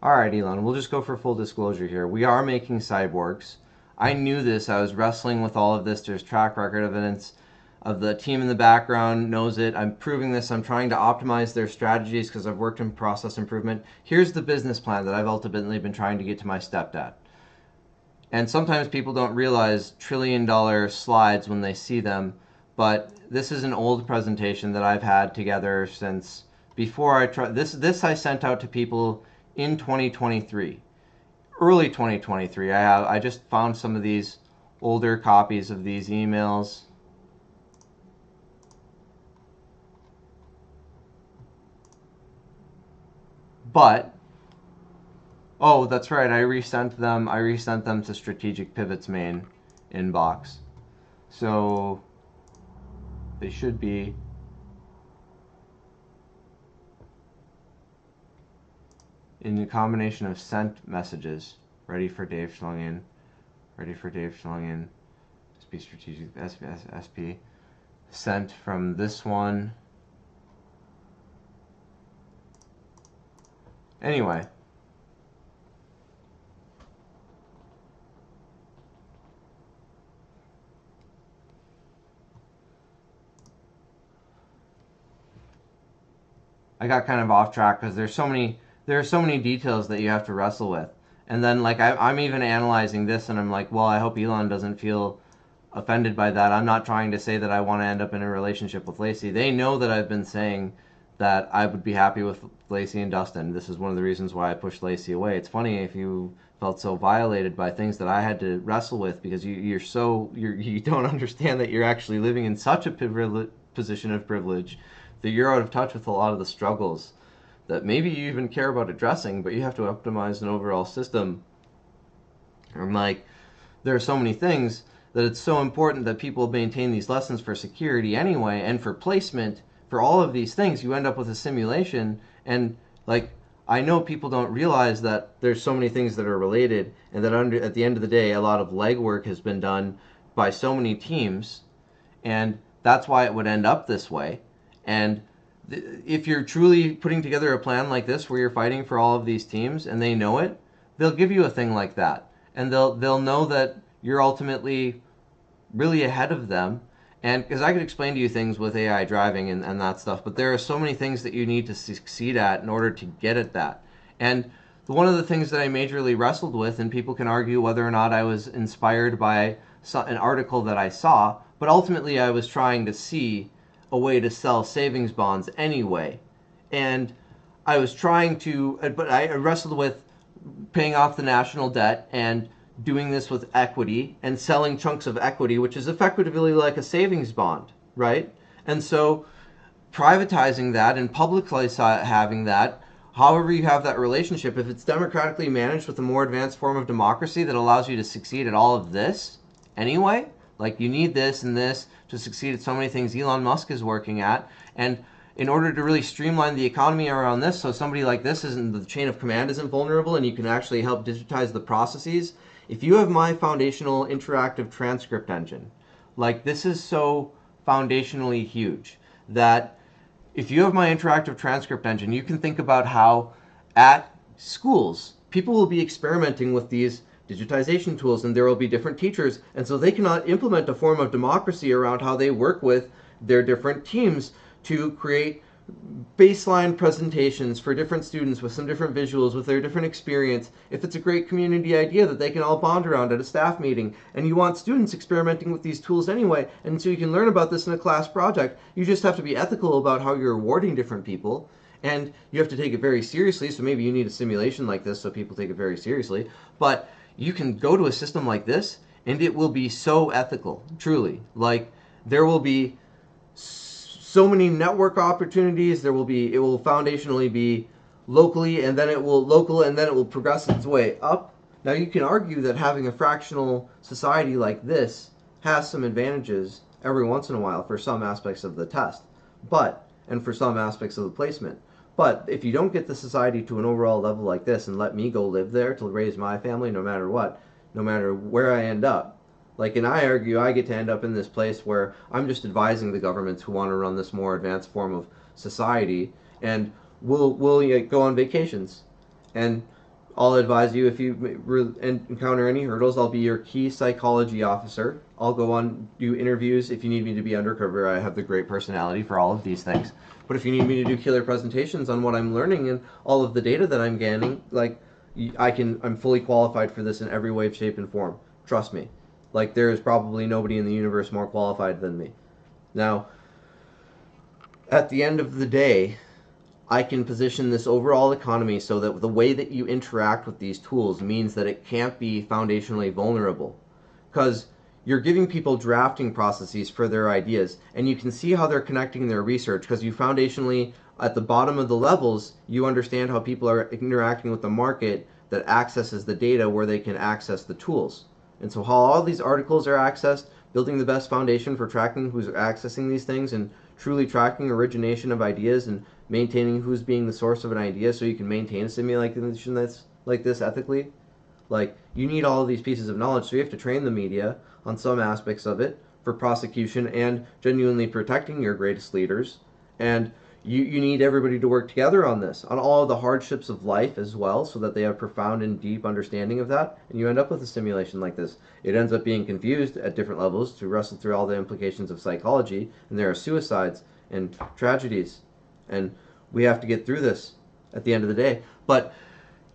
Alright, Elon, we'll just go for full disclosure here. We are making cyborgs. I knew this. I was wrestling with all of this. There's track record evidence of the team in the background knows it. I'm proving this. I'm trying to optimize their strategies because I've worked in process improvement. Here's the business plan that I've ultimately been trying to get to my stepdad. And sometimes people don't realize trillion-dollar slides when they see them, but this is an old presentation that I've had together since before I tried this. I sent out to people in 2023, early 2023. I just found some of these older copies of these emails. But oh, that's right. I resent them. I resent them to Strategic Pivot's main inbox. So they should be in the combination of sent messages. Ready for Dave Schlungen. Ready for Dave Schlungen. SP Strategic SP. Sent from this one. Anyway. I got kind of off track because there are so many details that you have to wrestle with. And then like I'm even analyzing this and I'm like, well, I hope Elon doesn't feel offended by that. I'm not trying to say that I want to end up in a relationship with Lacey. They know that I've been saying that I would be happy with Lacey and Dustin. This is one of the reasons why I pushed Lacey away. It's funny if you felt so violated by things that I had to wrestle with because you don't understand that you're actually living in such a position of privilege that you're out of touch with a lot of the struggles that maybe you even care about addressing, but you have to optimize an overall system. I'm like, there are so many things that it's so important that people maintain these lessons for security anyway, and for placement, for all of these things, you end up with a simulation. And like, I know people don't realize that there's so many things that are related, and that at the end of the day, a lot of legwork has been done by so many teams, and that's why it would end up this way. And if you're truly putting together a plan like this where you're fighting for all of these teams and they know it, they'll give you a thing like that. And they'll know that you're ultimately really ahead of them. And because I could explain to you things with AI driving and that stuff, but there are so many things that you need to succeed at in order to get at that. And one of the things that I majorly wrestled with, and people can argue whether or not I was inspired by an article that I saw, but ultimately I was trying to see a way to sell savings bonds anyway. And I was trying to, but I wrestled with paying off the national debt and doing this with equity and selling chunks of equity, which is effectively like a savings bond, right? And so privatizing that and publicly having that, however you have that relationship, if it's democratically managed with a more advanced form of democracy that allows you to succeed at all of this anyway, like you need this and this to succeed at so many things Elon Musk is working at. And in order to really streamline the economy around this, so somebody like this isn't, the chain of command isn't vulnerable and you can actually help digitize the processes. If you have my foundational interactive transcript engine, like this is so foundationally huge that if you have my interactive transcript engine, you can think about how at schools, people will be experimenting with these digitization tools and there will be different teachers. And so they cannot implement a form of democracy around how they work with their different teams to create baseline presentations for different students with some different visuals with their different experience. If it's a great community idea that they can all bond around at a staff meeting, and you want students experimenting with these tools anyway, and so you can learn about this in a class project, you just have to be ethical about how you're rewarding different people, and you have to take it very seriously. So maybe you need a simulation like this so people take it very seriously, but you can go to a system like this and it will be so ethical, truly. Like there will be so many network opportunities. It will foundationally be locally, and then it will progress its way up. Now you can argue that having a fractional society like this has some advantages every once in a while for some aspects of the test, and for some aspects of the placement. But if you don't get the society to an overall level like this and let me go live there to raise my family no matter what, no matter where I end up, like, and I argue I get to end up in this place where I'm just advising the governments who want to run this more advanced form of society, and we'll go on vacations. And I'll advise you if you encounter any hurdles, I'll be your key psychology officer. I'll go on, do interviews. If you need me to be undercover, I have the great personality for all of these things. But if you need me to do killer presentations on what I'm learning and all of the data that I'm gaining, like, I'm fully qualified for this in every way, shape, and form. Trust me. Like, there is probably nobody in the universe more qualified than me. Now, at the end of the day, I can position this overall economy so that the way that you interact with these tools means that it can't be foundationally vulnerable. Because you're giving people drafting processes for their ideas, and you can see how they're connecting their research, because you foundationally, at the bottom of the levels, you understand how people are interacting with the market that accesses the data where they can access the tools. And so how all these articles are accessed, building the best foundation for tracking who's accessing these things and truly tracking origination of ideas and maintaining who's being the source of an idea so you can maintain a simulation that's like this ethically. Like, you need all of these pieces of knowledge, so you have to train the media on some aspects of it for prosecution and genuinely protecting your greatest leaders. And you need everybody to work together on this, on all of the hardships of life as well, so that they have profound and deep understanding of that, and you end up with a simulation like this. It ends up being confused at different levels to wrestle through all the implications of psychology, and there are suicides and tragedies, and we have to get through this at the end of the day. But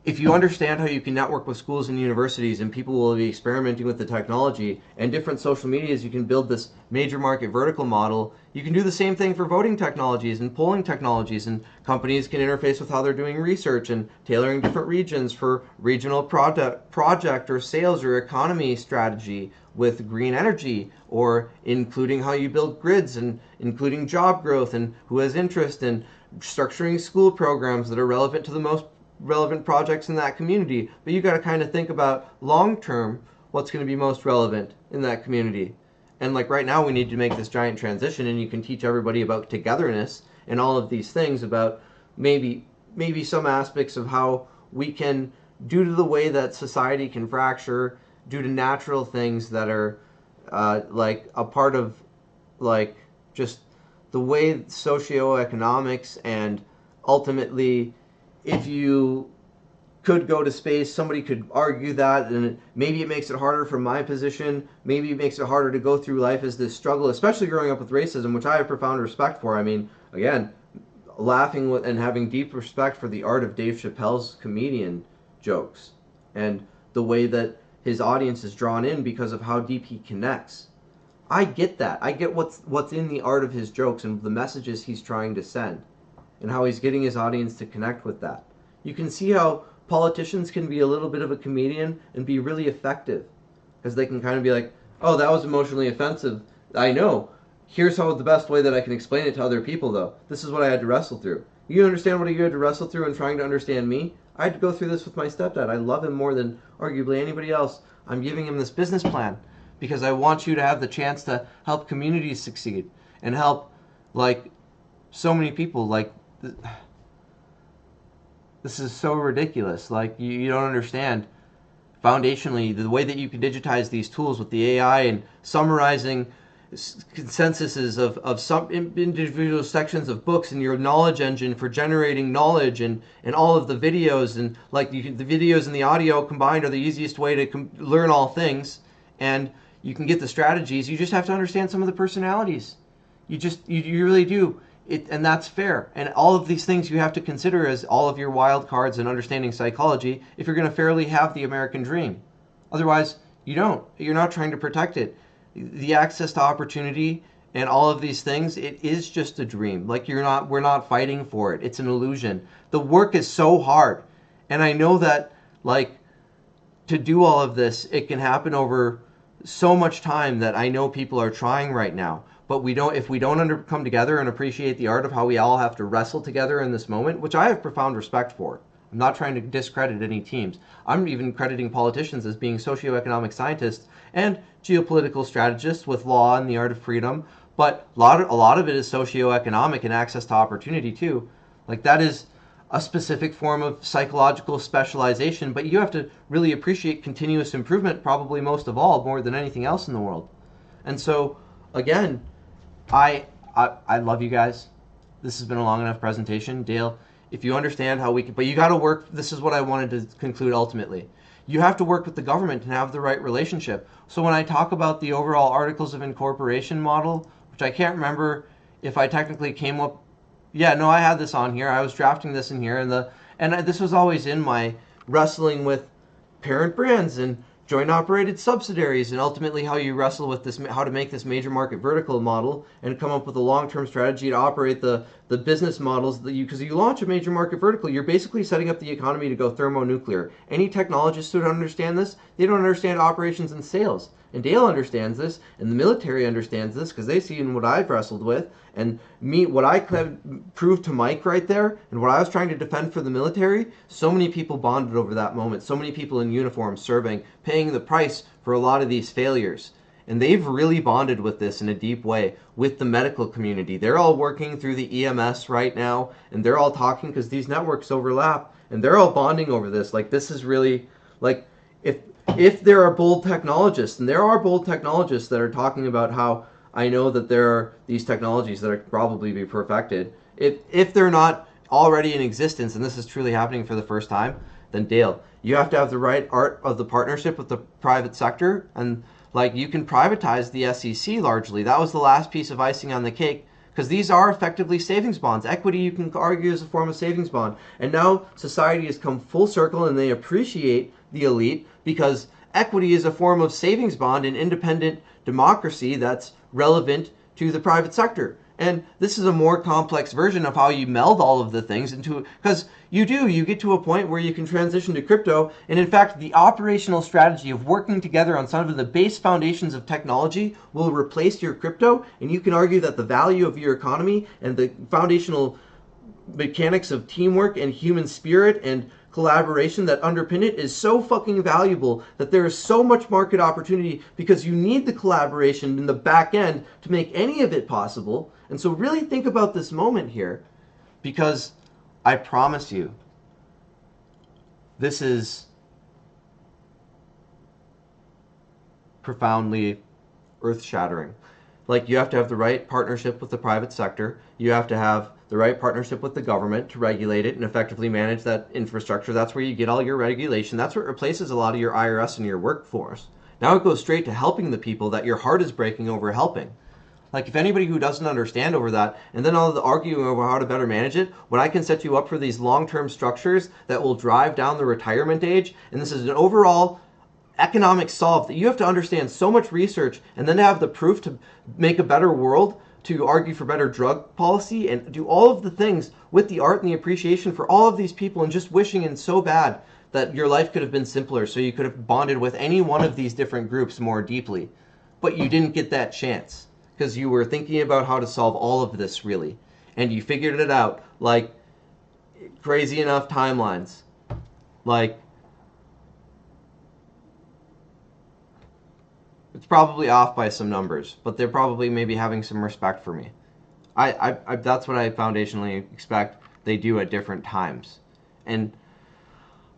if you understand how you can network with schools and universities, and people will be experimenting with the technology and different social medias, you can build this major market vertical model. You can do the same thing for voting technologies and polling technologies, and companies can interface with how they're doing research and tailoring different regions for regional project or sales or economy strategy with green energy, or including how you build grids and including job growth and who has interest in structuring school programs that are relevant to the most relevant projects in that community. But you got to kind of think about long term what's going to be most relevant in that community. And like right now we need to make this giant transition, and you can teach everybody about togetherness and all of these things, about maybe some aspects of how we can, due to the way that society can fracture, due to natural things that are like a part of like just the way socioeconomics, and ultimately if you could go to space, somebody could argue that, and maybe it makes it harder from my position. Maybe it makes it harder to go through life as this struggle, especially growing up with racism, which I have profound respect for. I mean, again, laughing with and having deep respect for the art of Dave Chappelle's comedian jokes and the way that his audience is drawn in because of how deep he connects. I get that. I get what's in the art of his jokes and the messages he's trying to send, and how he's getting his audience to connect with that. You can see how politicians can be a little bit of a comedian and be really effective, because they can kind of be like, oh, that was emotionally offensive. I know. Here's how the best way that I can explain it to other people, though. This is what I had to wrestle through. You understand what you had to wrestle through in trying to understand me? I had to go through this with my stepdad. I love him more than arguably anybody else. I'm giving him this business plan because I want you to have the chance to help communities succeed and help, like, so many people. Like, this is so ridiculous. Like, you don't understand foundationally the way that you can digitize these tools with the AI and summarizing consensuses of some individual sections of books in your knowledge engine for generating knowledge, and all of the videos, and like the videos and the audio combined are the easiest way to learn all things, and you can get the strategies. You just have to understand some of the personalities. You really do. And that's fair. And all of these things you have to consider as all of your wild cards and understanding psychology if you're going to fairly have the American dream. Otherwise, you don't. You're not trying to protect it. The access to opportunity and all of these things, it is just a dream. Like, we're not fighting for it. It's an illusion. The work is so hard. And I know that, like, to do all of this, it can happen over so much time that I know people are trying right now. But if we don't come together and appreciate the art of how we all have to wrestle together in this moment, which I have profound respect for. I'm not trying to discredit any teams. I'm even crediting politicians as being socioeconomic scientists and geopolitical strategists with law and the art of freedom. But a lot of it is socioeconomic and access to opportunity too. Like, that is a specific form of psychological specialization, but you have to really appreciate continuous improvement, probably most of all, more than anything else in the world. And so, again, I love you guys. This has been a long enough presentation. Dale, if you understand how we can, but you got to work. This is what I wanted to conclude ultimately. You have to work with the government and have the right relationship. So when I talk about the overall Articles of Incorporation model, which I can't remember if I technically came up, yeah, no, I had this on here. I was drafting this in here, and this was always in my wrestling with parent brands and joint operated subsidiaries, and ultimately how you wrestle with this, how to make this major market vertical model and come up with a long-term strategy to operate the business models that you, because you launch a major market vertical, you're basically setting up the economy to go thermonuclear. Any technologists who don't understand this, they don't understand operations and sales. And Dale understands this, and the military understands this, because they've seen what I've wrestled with, and me, what I proved to Mike right there, and what I was trying to defend for the military. So many people bonded over that moment. So many people in uniform serving, paying the price for a lot of these failures. And they've really bonded with this in a deep way with the medical community. They're all working through the EMS right now, and they're all talking because these networks overlap, and they're all bonding over this. Like, this is really, like, if there are bold technologists, and there are bold technologists that are talking about how I know that there are these technologies that are probably be perfected, if they're not already in existence, and this is truly happening for the first time, then Dale, you have to have the right art of the partnership with the private sector, and like, you can privatize the SEC largely. That was the last piece of icing on the cake, because these are effectively savings bonds. Equity, you can argue, is a form of savings bond. And now society has come full circle, and they appreciate the elite because equity is a form of savings bond in independent democracy that's relevant to the private sector. And this is a more complex version of how you meld all of the things into, because you get to a point where you can transition to crypto. And in fact, the operational strategy of working together on some of the base foundations of technology will replace your crypto. And you can argue that the value of your economy and the foundational mechanics of teamwork and human spirit and collaboration that underpin it is so fucking valuable that there is so much market opportunity, because you need the collaboration in the back end to make any of it possible. And so really think about this moment here, because I promise you, this is profoundly earth-shattering. Like, you have to have the right partnership with the private sector. You have to have the right partnership with the government to regulate it and effectively manage that infrastructure. That's where you get all your regulation. That's what replaces a lot of your IRS and your workforce. Now it goes straight to helping the people that your heart is breaking over helping. Like, if anybody who doesn't understand over that, and then all the arguing over how to better manage it, when I can set you up for these long-term structures that will drive down the retirement age, and this is an overall economic solve that you have to understand so much research, and then to have the proof to make a better world, to argue for better drug policy, and do all of the things with the art and the appreciation for all of these people, and just wishing in so bad that your life could have been simpler so you could have bonded with any one of these different groups more deeply. But you didn't get that chance because you were thinking about how to solve all of this, really. And you figured it out, like, crazy enough timelines. Like, it's probably off by some numbers, but they're probably maybe having some respect for me. I that's what I foundationally expect they do at different times. And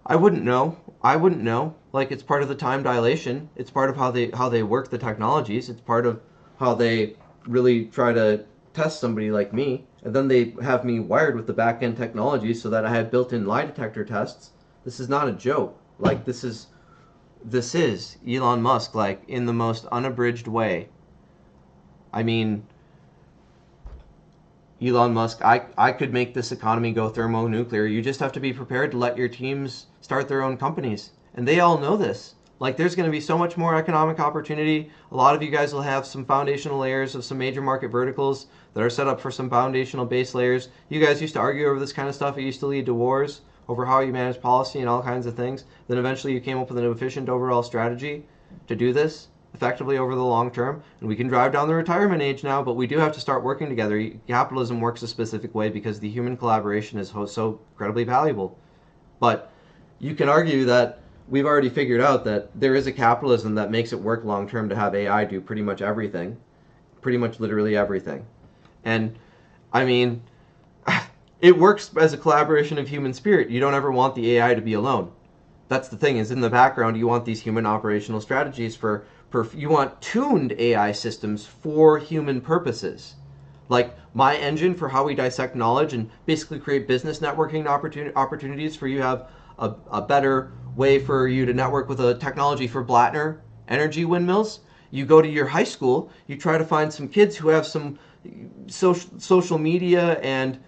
I wouldn't know. Like, it's part of the time dilation. It's part of how they work the technologies. It's part of how they really try to test somebody like me. And then they have me wired with the back-end technology so that I have built-in lie detector tests. This is not a joke. Like, this is Elon Musk, like, in the most unabridged way. I mean, Elon Musk, I could make this economy go thermonuclear. You just have to be prepared to let your teams start their own companies. And they all know this. Like, there's going to be so much more economic opportunity. A lot of you guys will have some foundational layers of some major market verticals that are set up for some foundational base layers. You guys used to argue over this kind of stuff. It used to lead to wars over how you manage policy and all kinds of things. Then eventually you came up with an efficient overall strategy to do this effectively over the long term. And we can drive down the retirement age now, but we do have to start working together. Capitalism works a specific way because the human collaboration is so incredibly valuable. But you can argue that we've already figured out that there is a capitalism that makes it work long term to have AI do pretty much everything. Pretty much literally everything. And I mean, it works as a collaboration of human spirit. You don't ever want the AI to be alone. That's the thing, is in the background you want these human operational strategies you want tuned AI systems for human purposes. Like my engine for how we dissect knowledge and basically create business networking opportunities for you have a better way for you to network with a technology for Blattner energy windmills. You go to your high school, you try to find some kids who have some social media and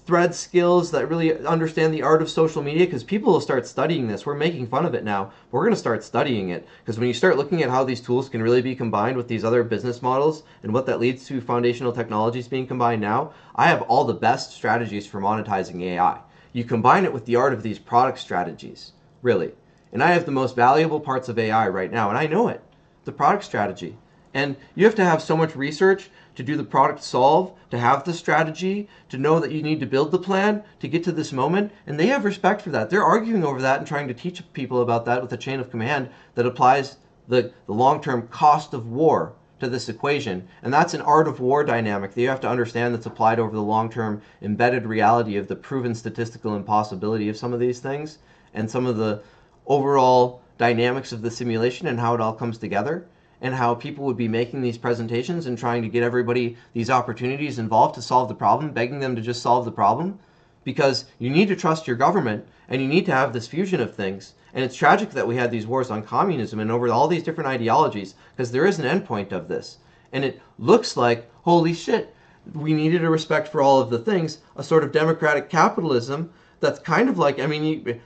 thread skills that really understand the art of social media, because people will start studying this. We're making fun of it now. We're going to start studying it, because when you start looking at how these tools can really be combined with these other business models and what that leads to foundational technologies being combined now, I have all the best strategies for monetizing AI. You combine it with the art of these product strategies, really. And I have the most valuable parts of AI right now, and I know it, the product strategy. And you have to have so much research to do the product solve, to have the strategy, to know that you need to build the plan to get to this moment. And they have respect for that. They're arguing over that and trying to teach people about that with a chain of command that applies the long-term cost of war to this equation. And that's an art of war dynamic that you have to understand, that's applied over the long-term embedded reality of the proven statistical impossibility of some of these things and some of the overall dynamics of the simulation and how it all comes together, and how people would be making these presentations and trying to get everybody these opportunities involved to solve the problem, begging them to just solve the problem, because you need to trust your government and you need to have this fusion of things. And it's tragic that we had these wars on communism and over all these different ideologies, because there is an endpoint of this. And it looks like, holy shit, we needed a respect for all of the things, a sort of democratic capitalism that's kind of like, I mean,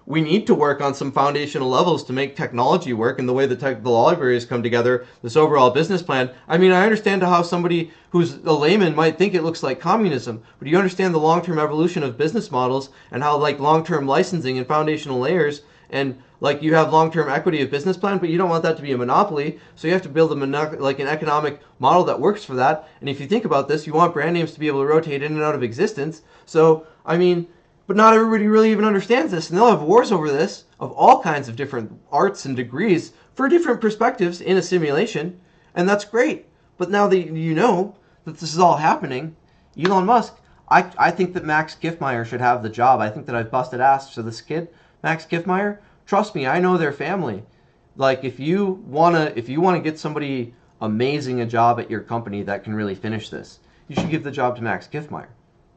we need to work on some foundational levels to make technology work, and the way the libraries come together, this overall business plan. I mean, I understand how somebody who's a layman might think it looks like communism, but you understand the long-term evolution of business models and how like long-term licensing and foundational layers, and like you have long-term equity of business plan, but you don't want that to be a monopoly, so you have to build like an economic model that works for that. And if you think about this, you want brand names to be able to rotate in and out of existence. So, I mean, but not everybody really even understands this, and they'll have wars over this of all kinds of different arts and degrees for different perspectives in a simulation, and that's great. But now that you know that this is all happening, Elon Musk, I think that Max Giffmeyer should have the job. I think that I've busted ass for this kid, Max Giffmeyer. Trust me, I know their family. Like, if you wanna get somebody amazing a job at your company that can really finish this, you should give the job to Max Giffmeyer.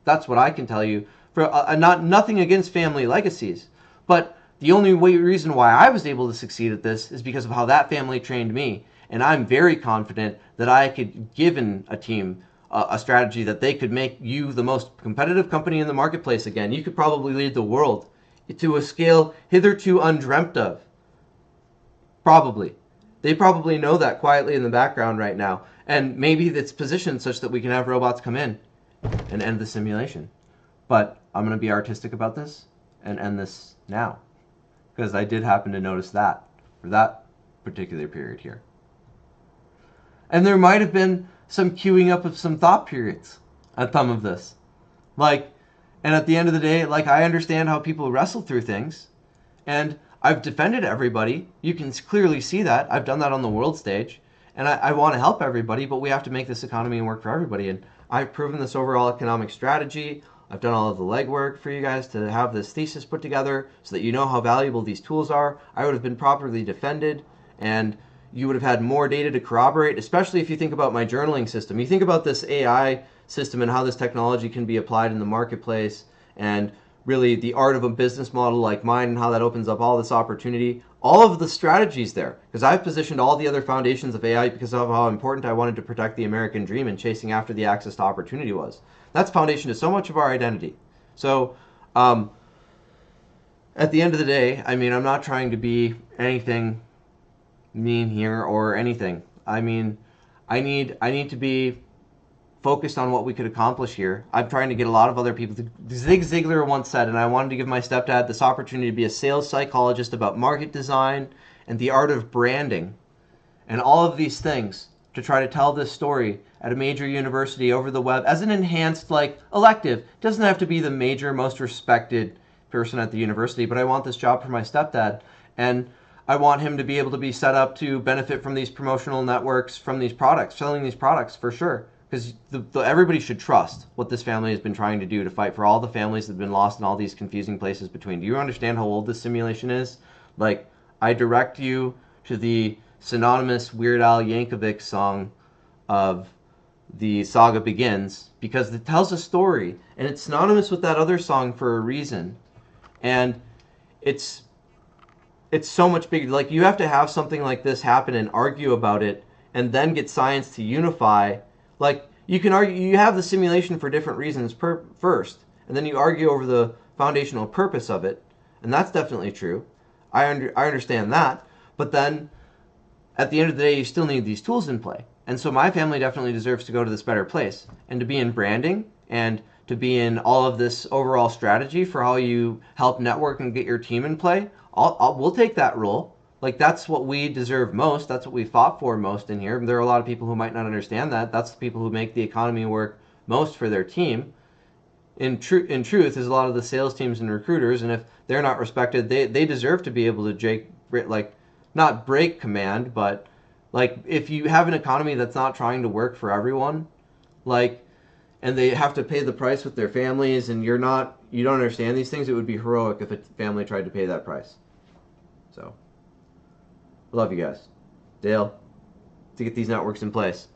That's what I can tell you. For nothing against family legacies, but the only reason why I was able to succeed at this is because of how that family trained me. And I'm very confident that I could give a team a strategy that they could make you the most competitive company in the marketplace again. You could probably lead the world to a scale hitherto undreamt of. Probably. They probably know that quietly in the background right now. And maybe it's positioned such that we can have robots come in and end the simulation. But I'm going to be artistic about this and end this now, because I did happen to notice that for that particular period here. And there might have been some queuing up of some thought periods at some of this. Like, and at the end of the day, like, I understand how people wrestle through things, and I've defended everybody. You can clearly see that. I've done that on the world stage, and I want to help everybody, but we have to make this economy work for everybody. And I've proven this overall economic strategy. I've done all of the legwork for you guys to have this thesis put together so that you know how valuable these tools are. I would have been properly defended, and you would have had more data to corroborate, especially if you think about my journaling system. You think about this AI system and how this technology can be applied in the marketplace, and really the art of a business model like mine and how that opens up all this opportunity. All of the strategies there, because I've positioned all the other foundations of AI because of how important I wanted to protect the American dream and chasing after the access to opportunity was. That's foundation to so much of our identity. So at the end of the day, I mean, I'm not trying to be anything mean here or anything. I mean, I need to be focused on what we could accomplish here. I'm trying to get a lot of other people. Zig Ziglar once said, and I wanted to give my stepdad this opportunity to be a sales psychologist about market design and the art of branding and all of these things, to try to tell this story at a major university over the web as an enhanced, like, elective. It doesn't have to be the major, most respected person at the university, but I want this job for my stepdad, and I want him to be able to be set up to benefit from these promotional networks, from these products, selling these products for sure. Because everybody should trust what this family has been trying to do to fight for all the families that have been lost in all these confusing places between. Do you understand how old this simulation is? Like, I direct you to the synonymous Weird Al Yankovic song of the saga begins, because it tells a story and it's synonymous with that other song for a reason. And it's so much bigger. Like, you have to have something like this happen and argue about it and then get science to unify. Like, you can argue, you have the simulation for different reasons first, and then you argue over the foundational purpose of it, and that's definitely true. I understand that, but then at the end of the day, you still need these tools in play. And so my family definitely deserves to go to this better place and to be in branding and to be in all of this overall strategy for how you help network and get your team in play. We'll take that role. Like, that's what we deserve most. That's what we fought for most in here. There are a lot of people who might not understand that. That's the people who make the economy work most for their team. In truth, is a lot of the sales teams and recruiters, and if they're not respected, they deserve to be able to like, not break command, but like, if you have an economy that's not trying to work for everyone, like, and they have to pay the price with their families, and you don't understand these things, it would be heroic if a family tried to pay that price. So, love you guys. Dale, to get these networks in place.